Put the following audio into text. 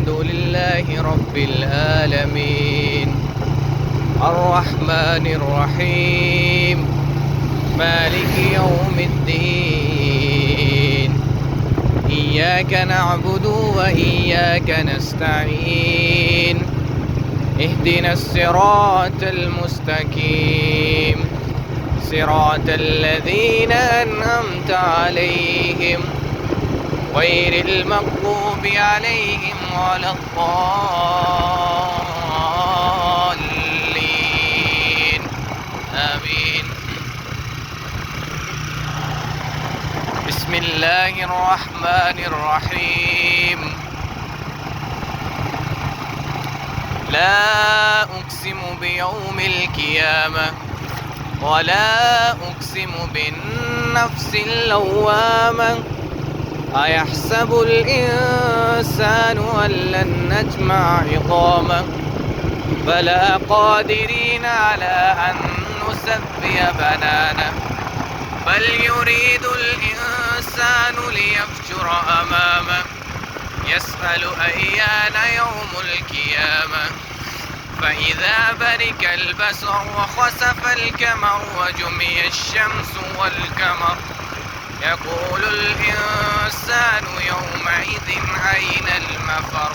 الحمد لله رب العالمين الرحمن الرحيم مالك يوم الدين إياك نعبد وإياك نستعين اهدنا الصراط المستقيم صراط الذين أنعمت عليهم غير المغضوب عليهم ولا الضالين آمين. بسم الله الرحمن الرحيم. لا أقسم بيوم القيامة ولا أقسم بالنفس اللوامة أيحسب الإنسان أن لن نجمع عظامه بلى قادرين على أن نسوي بنانه بل يريد الإنسان ليفجر أمامه يسأل أيان يوم القيامة فإذا برق البصر وخسف القمر وجمع الشمس والقمر يقول الإنسان يومئذ أين المفر